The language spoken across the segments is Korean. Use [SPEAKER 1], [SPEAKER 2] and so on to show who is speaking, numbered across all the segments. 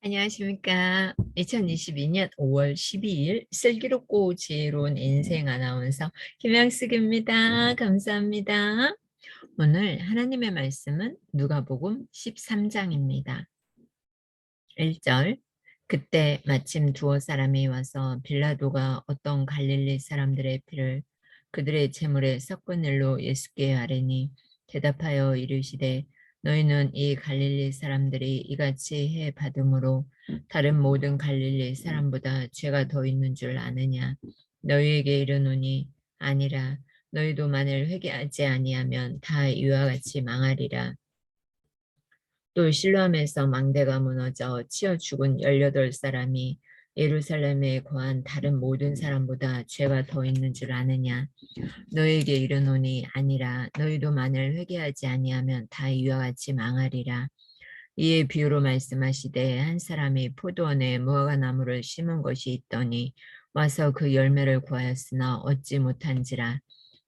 [SPEAKER 1] 안녕하십니까. 2022년 5월 12일 슬기롭고 지혜로운 인생 아나운서 김양숙입니다. 감사합니다. 오늘 하나님의 말씀은 누가복음 13장입니다. 1절. 그때 마침 두어 사람이 와서 빌라도가 어떤 갈릴리 사람들의 피를 그들의 제물에 섞은 일로 예수께 아뢰니 대답하여 이르시되 너희는 이 갈릴리 사람들이 이같이 해 받음으로 다른 모든 갈릴리 사람보다 죄가 더 있는 줄 아느냐. 너희에게 이르노니 아니라. 너희도 만일 회개하지 아니하면 다 이와 같이 망하리라. 또 실로암에서 망대가 무너져 치어 죽은 18사람이 예루살렘에 거한 다른 모든 사람보다 죄가 더 있는 줄 아느냐. 너에게 이르노니 아니라. 너희도 만일 회개하지 아니하면 다 이와 같이 망하리라. 이에 비유로 말씀하시되 한 사람이 포도원에 무화과 나무를 심은 것이 있더니 와서 그 열매를 구하였으나 얻지 못한지라.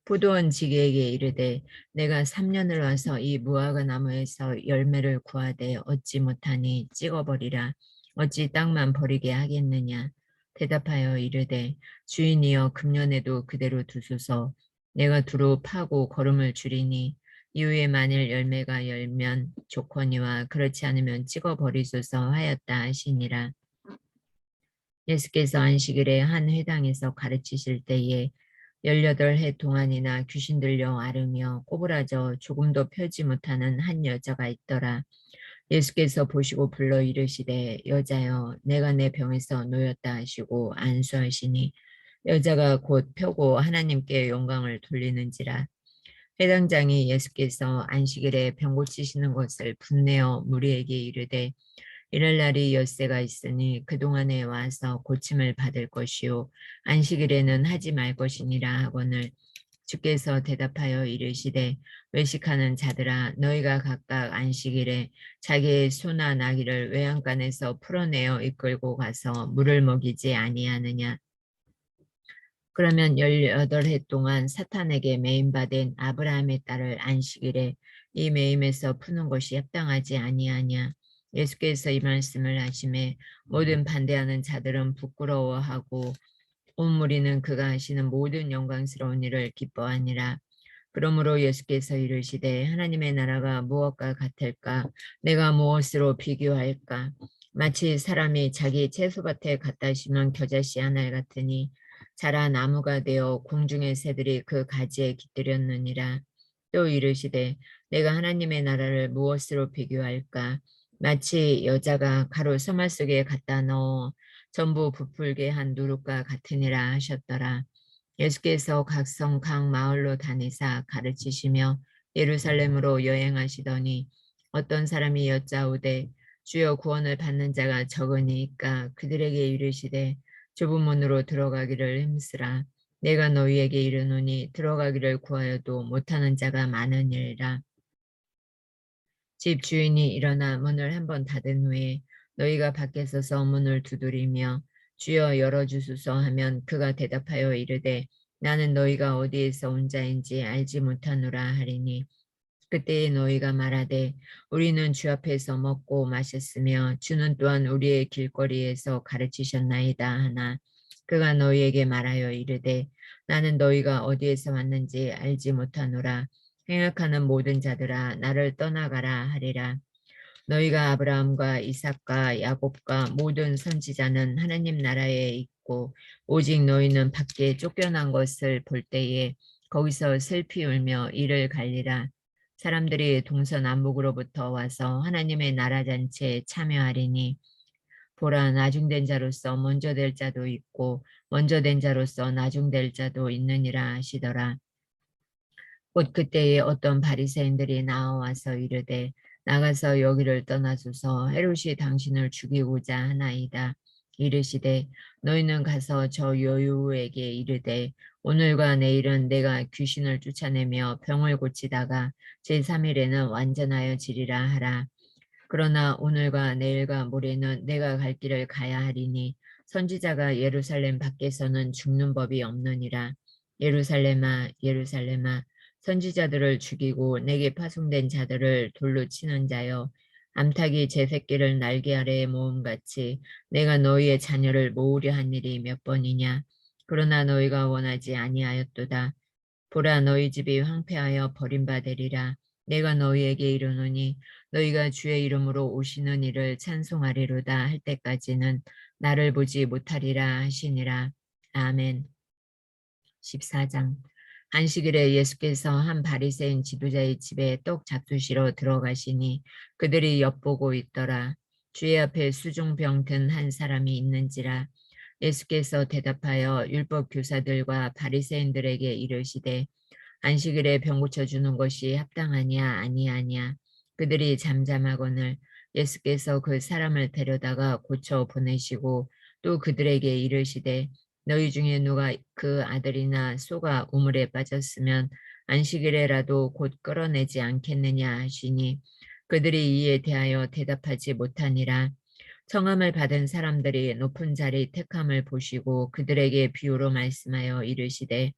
[SPEAKER 1] 포도원 지기에게 이르되 내가 3년을 와서 이 무화과 나무에서 열매를 구하되 얻지 못하니 찍어버리라. 어찌 땅만 버리게 하겠느냐. 대답하여 이르되 주인이여 금년에도 그대로 두소서. 내가 두루 파고 거름을 줄이니 이후에 만일 열매가 열면 좋거니와 그렇지 않으면 찍어버리소서 하였다 하시니라. 예수께서 안식일에 한 회당에서 가르치실 때에 18해 동안이나 귀신 들려 앓으며 꼬부라져 조금도 펴지 못하는 한 여자가 있더라. 예수께서 보시고 불러 이르시되 여자여 내가 내 병에서 놓였다 하시고 안수하시니 여자가 곧 펴고 하나님께 영광을 돌리는지라. 회당장이 예수께서 안식일에 병 고치시는 것을 분내어 무리에게 이르되 이럴 날이 엿새가 있으니 그동안에 와서 고침을 받을 것이요 안식일에는 하지 말 것이니라 하거늘 주께서 대답하여 이르시되 외식하는 자들아 너희가 각각 안식일에 자기의 소나 나귀를 외양간에서 풀어내어 이끌고 가서 물을 먹이지 아니하느냐. 그러면 18해 동안 사탄에게 매임받은 아브라함의 딸을 안식일에 이 매임에서 푸는 것이 합당하지 아니하냐. 예수께서 이 말씀을 하심에 모든 반대하는 자들은 부끄러워하고 온 무리는 그가 하시는 모든 영광스러운 일을 기뻐하니라. 그러므로 예수께서 이르시되 하나님의 나라가 무엇과 같을까? 내가 무엇으로 비교할까? 마치 사람이 자기 채소밭에 갖다 심은 겨자씨 하나 같으니 자라 나무가 되어 공중의 새들이 그 가지에 깃들였느니라. 또 이르시되 내가 하나님의 나라를 무엇으로 비교할까? 마치 여자가 가루 서말 속에 갖다 넣어 전부 부풀게 한 누룩과 같으니라 하셨더라. 예수께서 각 성 각 마을로 다니사 가르치시며 예루살렘으로 여행하시더니 어떤 사람이 여짜오되 주여 구원을 받는 자가 적으니까 그들에게 이르시되 좁은 문으로 들어가기를 힘쓰라. 내가 너희에게 이르노니 들어가기를 구하여도 못하는 자가 많으니라. 집 주인이 일어나 문을 한번 닫은 후에 너희가 밖에 서서 문을 두드리며 주여 열어주소서 하면 그가 대답하여 이르되 나는 너희가 어디에서 온 자인지 알지 못하노라 하리니 그때에 너희가 말하되 우리는 주 앞에서 먹고 마셨으며 주는 또한 우리의 길거리에서 가르치셨나이다 하나 그가 너희에게 말하여 이르되 나는 너희가 어디에서 왔는지 알지 못하노라. 행악하는 모든 자들아 나를 떠나가라 하리라. 너희가 아브라함과 이삭과 야곱과 모든 선지자는 하나님 나라에 있고 오직 너희는 밖에 쫓겨난 것을 볼 때에 거기서 슬피 울며 이를 갈리라. 사람들이 동서남북으로부터 와서 하나님의 나라 잔치에 참여하리니 보라 나중된 자로서 먼저 될 자도 있고 먼저 된 자로서 나중될 자도 있느니라 하시더라. 곧 그때에 어떤 바리새인들이 나와서 이르되 나가서 여기를 떠나소서 헤롯이 당신을 죽이고자 하나이다. 이르시되 너희는 가서 저 여우에게 이르되 오늘과 내일은 내가 귀신을 쫓아내며 병을 고치다가 제3일에는 완전하여 지리라 하라. 그러나 오늘과 내일과 모레는 내가 갈 길을 가야 하리니 선지자가 예루살렘 밖에서는 죽는 법이 없느니라. 예루살렘아 예루살렘아 선지자들을 죽이고 내게 파송된 자들을 돌로 치는 자여 암탉이 제 새끼를 날개 아래에 모음같이 내가 너희의 자녀를 모으려 한 일이 몇 번이냐. 그러나 너희가 원하지 아니하였도다. 보라, 너희 집이 황폐하여 버림받으리라. 내가 너희에게 이르노니 너희가 주의 이름으로 오시는 이를 찬송하리로다 할 때까지는 나를 보지 못하리라 하시니라. 아멘. 14장. 안식일에 예수께서 한 바리새인 지도자의 집에 떡 잡수시러 들어가시니 그들이 엿보고 있더라. 주의 앞에 수종병 든 한 사람이 있는지라. 예수께서 대답하여 율법 교사들과 바리새인들에게 이르시되 안식일에 병 고쳐주는 것이 합당하냐 아니하냐. 그들이 잠잠하거늘 예수께서 그 사람을 데려다가 고쳐 보내시고 또 그들에게 이르시되 너희 중에 누가 그 아들이나 소가 우물에 빠졌으면 안식일에라도 곧 끌어내지 않겠느냐 하시니 그들이 이에 대하여 대답하지 못하니라. 청함을 받은 사람들이 높은 자리 택함을 보시고 그들에게 비유로 말씀하여 이르시되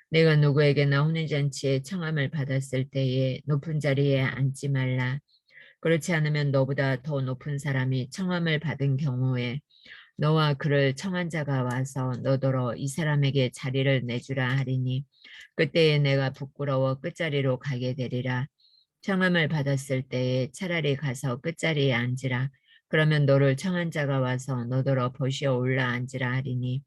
[SPEAKER 1] 내가 누구에게나 혼인잔치에 청함을 받았을 때에 높은 자리에 앉지 말라. 그렇지 않으면 너보다 더 높은 사람이 청함을 받은 경우에 너와 그를 청한 자가 와서 너더러 이 사람에게 자리를 내주라 하리니 그때에 내가 부끄러워 끝자리로 가게 되리라. 청함을 받았을 때에 차라리 가서 끝자리에 앉으라. 그러면 너를 청한 자가 와서 너더러 버시어 올라 앉으라 하리니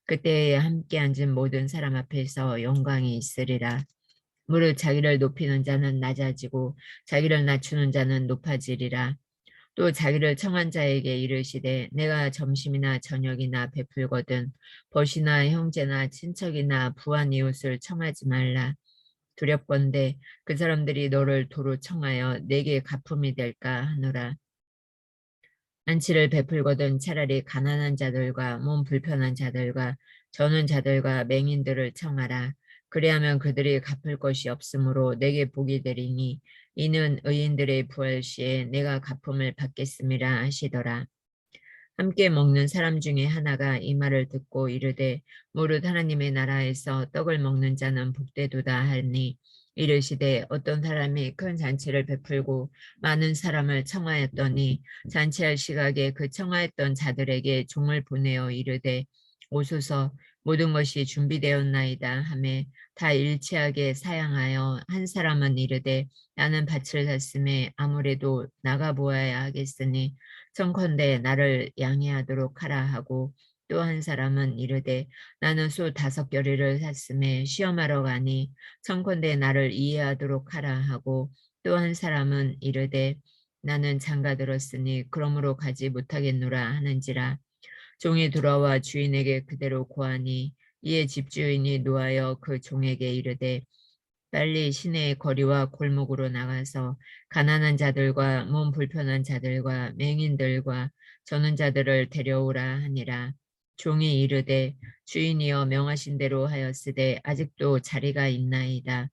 [SPEAKER 1] 그때에 함께 앉은 모든 사람 앞에서 영광이 있으리라. 무릇 자기를 높이는 자는 낮아지고 자기를 낮추는 자는 높아지리라. 또 자기를 청한 자에게 이르시되 내가 점심이나 저녁이나 베풀거든 벗이나 형제나 친척이나 부한 이웃을 청하지 말라. 두렵건대 그 사람들이 너를 도로 청하여 내게 가품이 될까 하노라. 안치를 베풀거든 차라리 가난한 자들과 몸 불편한 자들과 저는 자들과 맹인들을 청하라. 그리하면 그들이 갚을 것이 없으므로 내게 복이 되리니 이는 의인들의 부활 시에 내가 갚음을 받겠음이라 하시더라. 함께 먹는 사람 중에 하나가 이 말을 듣고 이르되 무릇 하나님의 나라에서 떡을 먹는 자는 복되도다 하니 이르시되 어떤 사람이 큰 잔치를 베풀고 많은 사람을 청하였더니 잔치할 시각에 그 청하였던 자들에게 종을 보내어 이르되 오소서 모든 것이 준비되었나이다 하매 다 일치하게 사양하여 한 사람은 이르되 나는 밭을 샀음에 아무래도 나가 보아야 하겠으니 청컨대 나를 양해하도록 하라 하고 또 한 사람은 이르되 나는 소 5겨리를 샀음에 시험하러 가니 청컨대 나를 이해하도록 하라 하고 또 한 사람은 이르되 나는 장가 들었으니 그러므로 가지 못하겠노라 하는지라. 종이 돌아와 주인에게 그대로 고하니 이에 집주인이 노하여 그 종에게 이르되 빨리 시내의 거리와 골목으로 나가서 가난한 자들과 몸 불편한 자들과 맹인들과 저는 자들을 데려오라 하니라. 종이 이르되 주인이여 명하신 대로 하였으되 아직도 자리가 있나이다.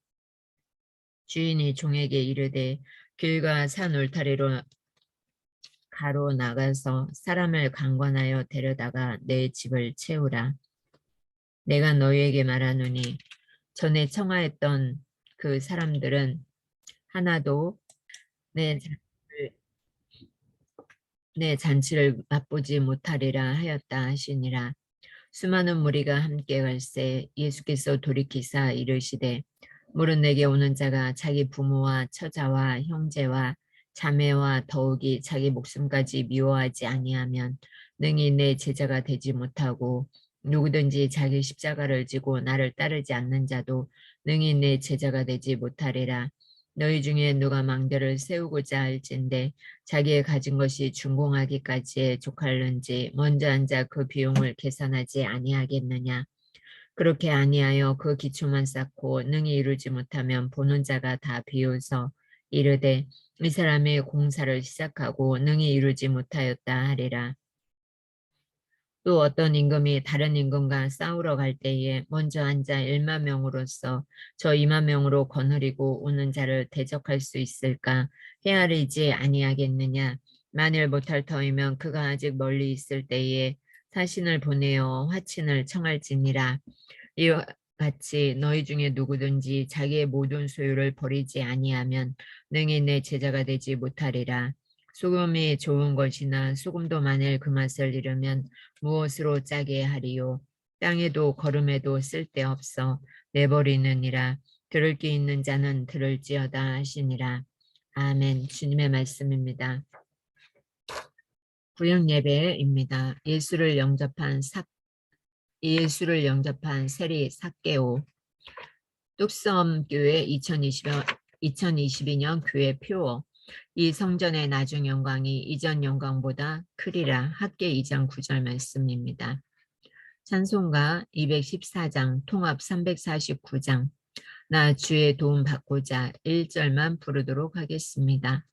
[SPEAKER 1] 주인이 종에게 이르되 길과 산 울타리로 가로 나가서 사람을 강권하여 데려다가 내 집을 채우라. 내가 너희에게 말하노니 전에 청하였던 그 사람들은 하나도 내 잔치를, 내 잔치를 맛보지 못하리라 하였다 하시니라. 수많은 무리가 함께 갈새 예수께서 돌이키사 이르시되 무릇 내게 오는 자가 자기 부모와 처자와 형제와 자매와 더욱이 자기 목숨까지 미워하지 아니하면 능히 내 제자가 되지 못하고 누구든지 자기 십자가를 지고 나를 따르지 않는 자도 능히 내 제자가 되지 못하리라. 너희 중에 누가 망대를 세우고자 할진대 자기의 가진 것이 준공하기까지에 족할는지 먼저 앉아 그 비용을 계산하지 아니하겠느냐. 그렇게 아니하여 그 기초만 쌓고 능히 이루지 못하면 보는 자가 다 비웃어 이르되 이 사람이 공사를 시작하고 능히 이루지 못하였다 하리라. 또 어떤 임금이 다른 임금과 싸우러 갈 때에 먼저 앉아 1만 명으로서 저 2만 명으로 거느리고 오는 자를 대적할 수 있을까 헤아리지 아니하겠느냐. 만일 못할 터이면 그가 아직 멀리 있을 때에 사신을 보내어 화친을 청할지니라. 이와 같이 너희 중에 누구든지 자기의 모든 소유를 버리지 아니하면 능히 내 제자가 되지 못하리라. 소금이 좋은 것이나 소금도 만일 그 맛을 잃으면 무엇으로 짜게 하리요. 땅에도 거름에도 쓸데없어 내버리느니라. 들을 귀 있는 자는 들을지어다 하시니라. 아멘. 주님의 말씀입니다. 구역 예배입니다. 예수를 영접한 세리 삭개오. 뚝섬교회 2022년 교회 표어. 이 성전의 나중 영광이 이전 영광보다 크리라. 학계 2장 9절 말씀입니다. 찬송가 214장, 통합 349장. 나 주의 도움 받고자 1절만 부르도록 하겠습니다.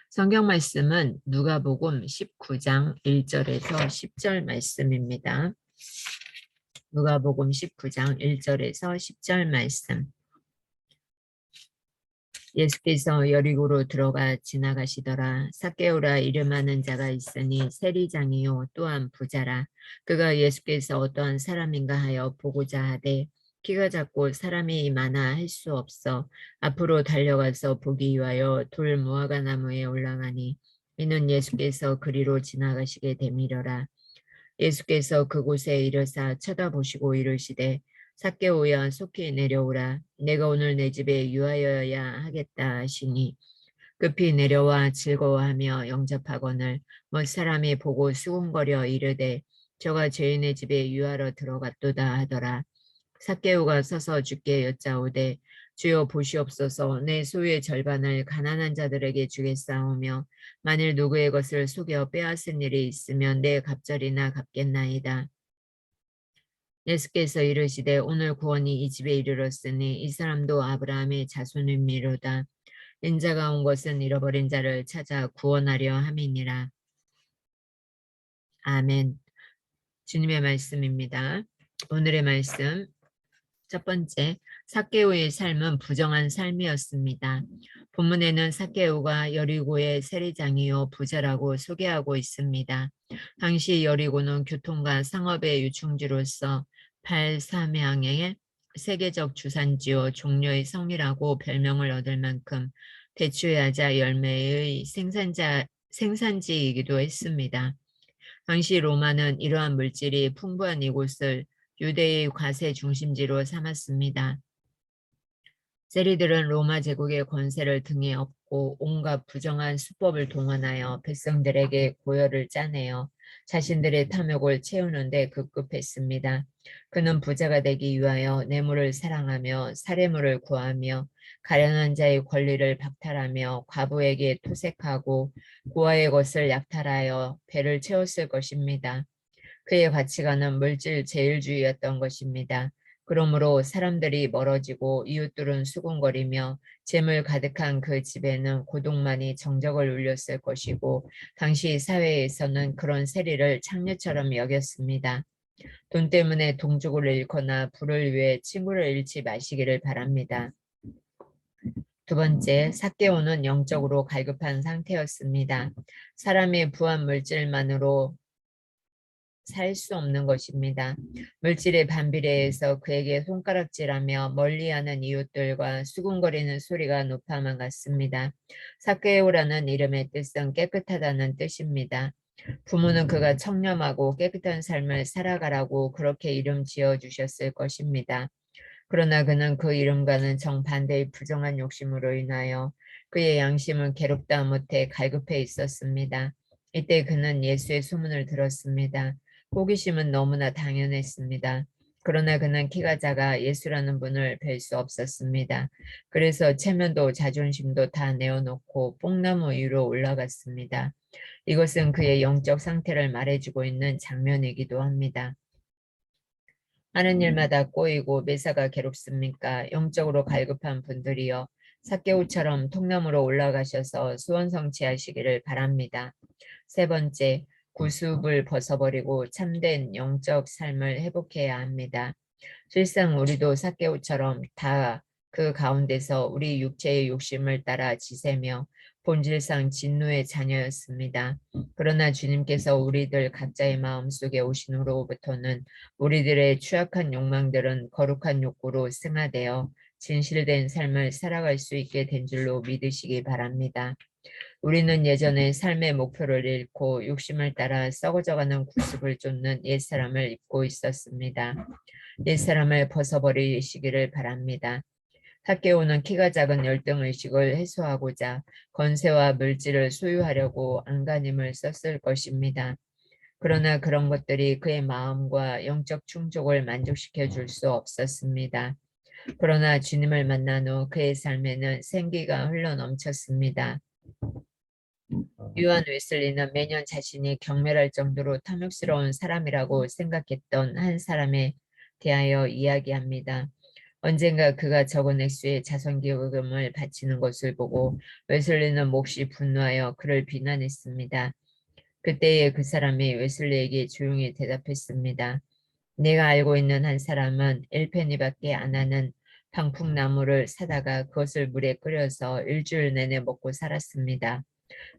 [SPEAKER 1] 성경 말씀은 누가복음 19장 1절에서 10절 말씀입니다. 누가복음 19장 1절에서 10절 말씀. 예수께서 여리고로 들어가 지나가시더라. 삭개오라 이름하는 자가 있으니 세리장이요 또한 부자라. 그가 예수께서 어떠한 사람인가 하여 보고자 하되 키가 작고 사람이 많아 할 수 없어 앞으로 달려가서 보기 위하여 돌 무화과 나무에 올라가니 이는 예수께서 그리로 지나가시게 되밀어라. 예수께서 그곳에 이르사 쳐다보시고 이르시되 삭개오야 속히 내려오라. 내가 오늘 내 집에 유하여야 하겠다 하시니 급히 내려와 즐거워하며 영접하거늘 못 사람이 보고 수군거려 이르되 저가 죄인의 집에 유하러 들어갔도다 하더라. 삭개오가 서서 주께 여짜오되 주여 보시옵소서 내 소유의 절반을 가난한 자들에게 주겠사오며 만일 누구의 것을 속여 빼앗은 일이 있으면 내 갑절이나 갚겠나이다. 예수께서 이르시되 오늘 구원이 이 집에 이르렀으니 이 사람도 아브라함의 자손이미로다. 인자가 온 것은 잃어버린 자를 찾아 구원하려 함이니라. 아멘. 주님의 말씀입니다. 오늘의 말씀 첫 번째, 삭개오의 삶은 부정한 삶이었습니다. 본문에는 삭개오가 여리고의 세리장이요 부자라고 소개하고 있습니다. 당시 여리고는 교통과 상업의 유충지로서 발사명의 세계적 주산지요 종려의 성이라고 별명을 얻을 만큼 대추야자 열매의 생산지이기도 했습니다. 당시 로마는 이러한 물질이 풍부한 이곳을 유대의 과세 중심지로 삼았습니다. 세리들은 로마 제국의 권세를 등에 업고 온갖 부정한 수법을 동원하여 백성들에게 고열을 짜내어 자신들의 탐욕을 채우는 데 급급했습니다. 그는 부자가 되기 위하여 뇌물을 사랑하며 살해물을 구하며 가련한 자의 권리를 박탈하며 과부에게 토색하고 고아의 것을 약탈하여 배를 채웠을 것입니다. 그의 가치관은 물질 제일주의였던 것입니다. 그러므로 사람들이 멀어지고 이웃들은 수군거리며 재물 가득한 그 집에는 고독만이 정적을 울렸을 것이고 당시 사회에서는 그런 세리를 창녀처럼 여겼습니다. 돈 때문에 동족을 잃거나 부를 위해 친구를 잃지 마시기를 바랍니다. 두 번째, 삭개오는 영적으로 갈급한 상태였습니다. 사람의 부한 물질만으로 살 수 없는 것입니다. 물질의 반비례해서 그에게 손가락질하며 멀리하는 이웃들과 수군거리는 소리가 높아만 같습니다. 삭개오라는 이름의 뜻은 깨끗하다는 뜻입니다. 부모는 그가 청렴하고 깨끗한 삶을 살아가라고 그렇게 이름 지어주셨을 것입니다. 그러나 그는 그 이름과는 정반대의 부정한 욕심으로 인하여 그의 양심은 괴롭다 못해 갈급해 있었습니다. 이때 그는 예수의 소문을 들었습니다. 호기심은 너무나 당연했습니다. 그러나 그는 키가 작아 예수라는 분을 뵐 수 없었습니다. 그래서 체면도 자존심도 다 내어놓고 뽕나무 위로 올라갔습니다. 이것은 그의 영적 상태를 말해주고 있는 장면이기도 합니다. 하는 일마다 꼬이고 매사가 괴롭습니까? 영적으로 갈급한 분들이여 삭개오처럼 통나무로 올라가셔서 소원 성취하시기를 바랍니다. 세 번째, 구습을 벗어버리고 참된 영적 삶을 회복해야 합니다. 실상 우리도 삭개오처럼 다 그 가운데서 우리 육체의 욕심을 따라 지새며 본질상 진노의 자녀였습니다. 그러나 주님께서 우리들 각자의 마음속에 오신 후로부터는 우리들의 취약한 욕망들은 거룩한 욕구로 승화되어 진실된 삶을 살아갈 수 있게 된 줄로 믿으시기 바랍니다. 우리는 예전에 삶의 목표를 잃고 욕심을 따라 썩어져가는 구습을 쫓는 옛사람을 입고 있었습니다. 옛사람을 벗어버리시기를 바랍니다. 삭개오는 키가 작은 열등의식을 해소하고자 건세와 물질을 소유하려고 안간힘을 썼을 것입니다. 그러나 그런 것들이 그의 마음과 영적 충족을 만족시켜 줄 수 없었습니다. 그러나 주님을 만난 후 그의 삶에는 생기가 흘러 넘쳤습니다. 요한 웨슬리는 매년 자신이 경멸할 정도로 탐욕스러운 사람이라고 생각했던 한 사람에 대하여 이야기합니다. 언젠가 그가 적은 액수의 자선기금을 바치는 것을 보고 웨슬리는 몹시 분노하여 그를 비난했습니다. 그때에 그 사람이 웨슬리에게 조용히 대답했습니다. 내가 알고 있는 한 사람은 1페니밖에 안 하는 방풍나무를 사다가 그것을 물에 끓여서 일주일 내내 먹고 살았습니다.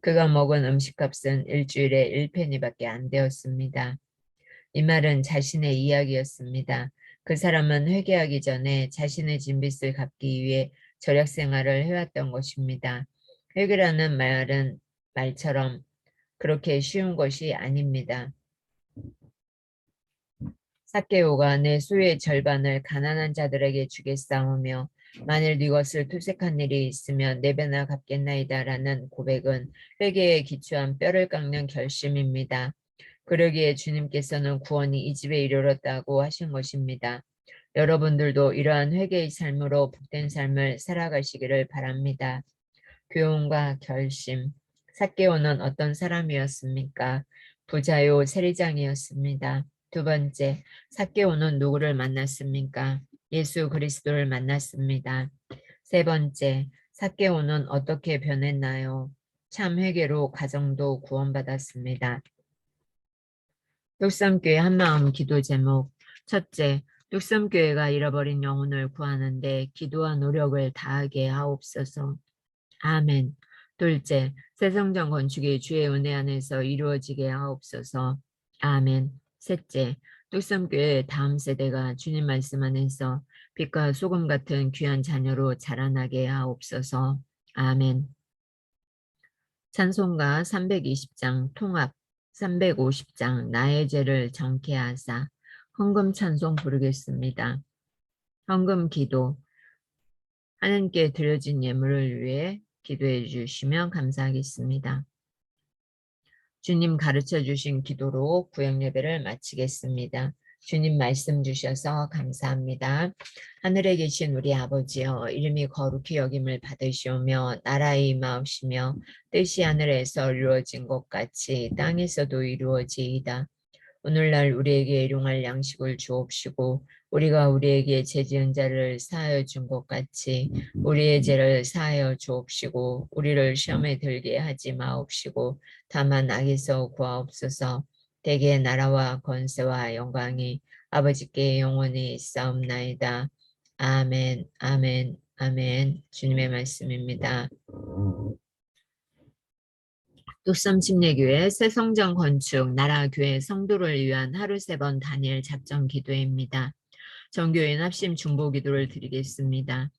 [SPEAKER 1] 그가 먹은 음식값은 일주일에 1페니밖에 안 되었습니다. 이 말은 자신의 이야기였습니다. 그 사람은 회개하기 전에 자신의 진 빚을 갚기 위해 절약 생활을 해왔던 것입니다. 회개라는 말처럼 그렇게 쉬운 것이 아닙니다. 삭개오가 내 소유의 절반을 가난한 자들에게 주겠사오며 만일 네 것을 투색한 일이 있으면 네 배나 갚겠나이다라는 고백은 회개에 기초한 뼈를 깎는 결심입니다. 그러기에 주님께서는 구원이 이 집에 이르렀다고 하신 것입니다. 여러분들도 이러한 회개의 삶으로 복된 삶을 살아가시기를 바랍니다. 교훈과 결심. 삭개오는 어떤 사람이었습니까? 부자요 세리장이었습니다. 두 번째, 삭개오는 누구를 만났습니까? 예수 그리스도를 만났습니다. 세 번째, 삭개오는 어떻게 변했나요? 참 회개로 가정도 구원받았습니다. 뚝섬교회 한마음 기도 제목. 첫째, 뚝섬교회가 잃어버린 영혼을 구하는데 기도와 노력을 다하게 하옵소서. 아멘. 둘째, 새성전 건축이 주의 은혜 안에서 이루어지게 하옵소서. 아멘. 셋째, 뚝섬교회 다음 세대가 주님 말씀 안에서 빛과 소금 같은 귀한 자녀로 자라나게 하옵소서. 아멘. 찬송가 320장 통합 350장 나의 죄를 정케 하사 헌금 찬송 부르겠습니다. 헌금 기도. 하나님께 드려진 예물을 위해 기도해 주시면 감사하겠습니다. 주님 가르쳐 주신 기도로 구역 예배를 마치겠습니다. 주님 말씀 주셔서 감사합니다. 하늘에 계신 우리 아버지여, 이름이 거룩히 여김을 받으시오며 나라의 임하옵시며 뜻이 하늘에서 이루어진 것 같이 땅에서도 이루어지이다. 오늘날 우리에게 일용할 양식을 주옵시고 우리가 우리에게 죄 지은 자를 사하여 준 것 같이 우리의 죄를 사하여 주옵시고 우리를 시험에 들게 하지 마옵시고 다만 악에서 구하옵소서. 대개 나라와 권세와 영광이 아버지께 영원히 있사옵나이다. 아멘. 아멘. 아멘. 주님의 말씀입니다. 뚝섬 침례교회 새성전 건축 나라교회 성도를 위한 하루 3번 단일 작전 기도입니다. 전교인 합심 중보 기도를 드리겠습니다.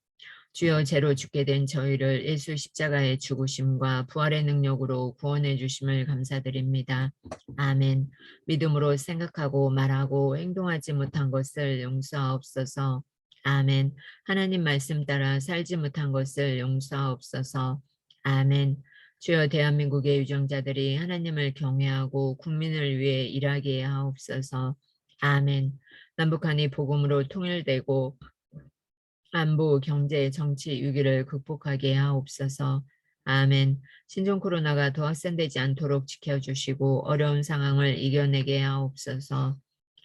[SPEAKER 1] 주여, 죄로 죽게 된 저희를 예수 십자가의 죽으심과 부활의 능력으로 구원해 주심을 감사드립니다. 아멘. 믿음으로 생각하고 말하고 행동하지 못한 것을 용서하옵소서. 아멘. 하나님 말씀 따라 살지 못한 것을 용서하옵소서. 아멘. 주여, 대한민국의 유정자들이 하나님을 경외하고 국민을 위해 일하게 하옵소서. 아멘. 남북한이 복음으로 통일되고 안보, 경제, 정치 위기를 극복하게 하옵소서. 아멘. 신종 코로나가 더 확산되지 않도록 지켜주시고 어려운 상황을 이겨내게 하옵소서.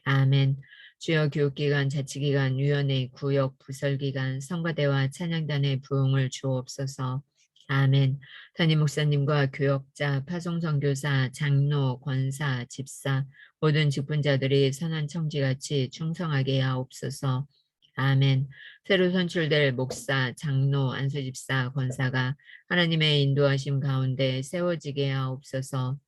[SPEAKER 1] 아멘. 주여, 교육기관, 자치기관, 위원회, 구역, 부설기관, 성가대와 찬양단의 부흥을 주옵소서. 아멘. 담임 목사님과 교역자, 파송선교사, 장로, 권사, 집사, 모든 직분자들이 선한 청지같이 충성하게 하옵소서. 아멘. 새로 선출될 목사, 장로, 안수집사, 권사가 하나님의 인도하심 가운데 세워지게 하옵소서.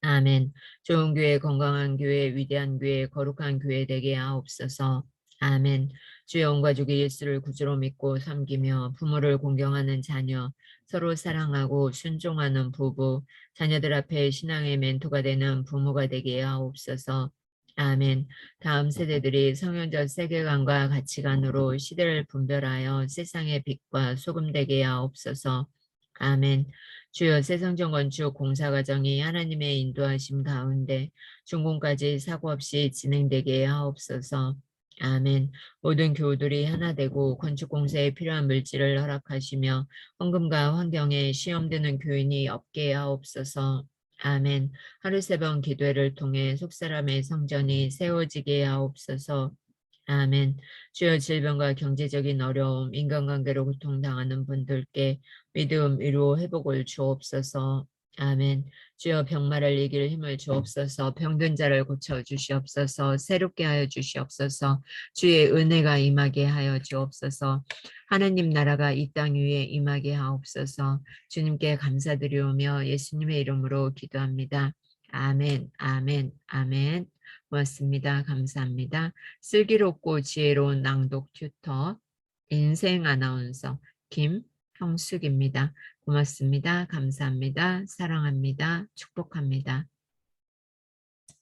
[SPEAKER 1] 아멘. 좋은 교회, 건강한 교회, 위대한 교회, 거룩한 교회 되게 하옵소서. 아멘. 주여 온 가족이 예수를 구주로 믿고 섬기며 부모를 공경하는 자녀, 서로 사랑하고 순종하는 부부, 자녀들 앞에 신앙의 멘토가 되는 부모가 되게 하옵소서. 아멘. 다음 세대들이 성경적 세계관과 가치관으로 시대를 분별하여 세상의 빛과 소금 되게 하옵소서. 아멘. 주여 새성전 건축 공사 과정이 하나님의 인도하심 가운데 준공까지 사고 없이 진행되게 하옵소서. 아멘. 모든 교우들이 하나 되고 건축 공사에 필요한 물질을 허락하시며 헌금과 환경에 시험되는 교인이 없게 하옵소서. 아멘. 하루 세 번 기도회를 통해 속사람의 성전이 세워지게 하옵소서. 아멘. 주여 질병과 경제적인 어려움, 인간관계로 고통당하는 분들께 믿음, 위로, 회복을 주옵소서. 아멘. 주여 병마를 이길 힘을 주옵소서. 병든 자를 고쳐 주시옵소서. 새롭게 하여 주시옵소서. 주의 은혜가 임하게 하여 주옵소서. 하느님 나라가 이 땅 위에 임하게 하옵소서. 주님께 감사드리오며 예수님의 이름으로 기도합니다. 아멘, 아멘, 아멘. 고맙습니다. 감사합니다. 슬기롭고 지혜로운 낭독 튜터 인생 아나운서 김형숙입니다. 고맙습니다. 감사합니다. 사랑합니다. 축복합니다.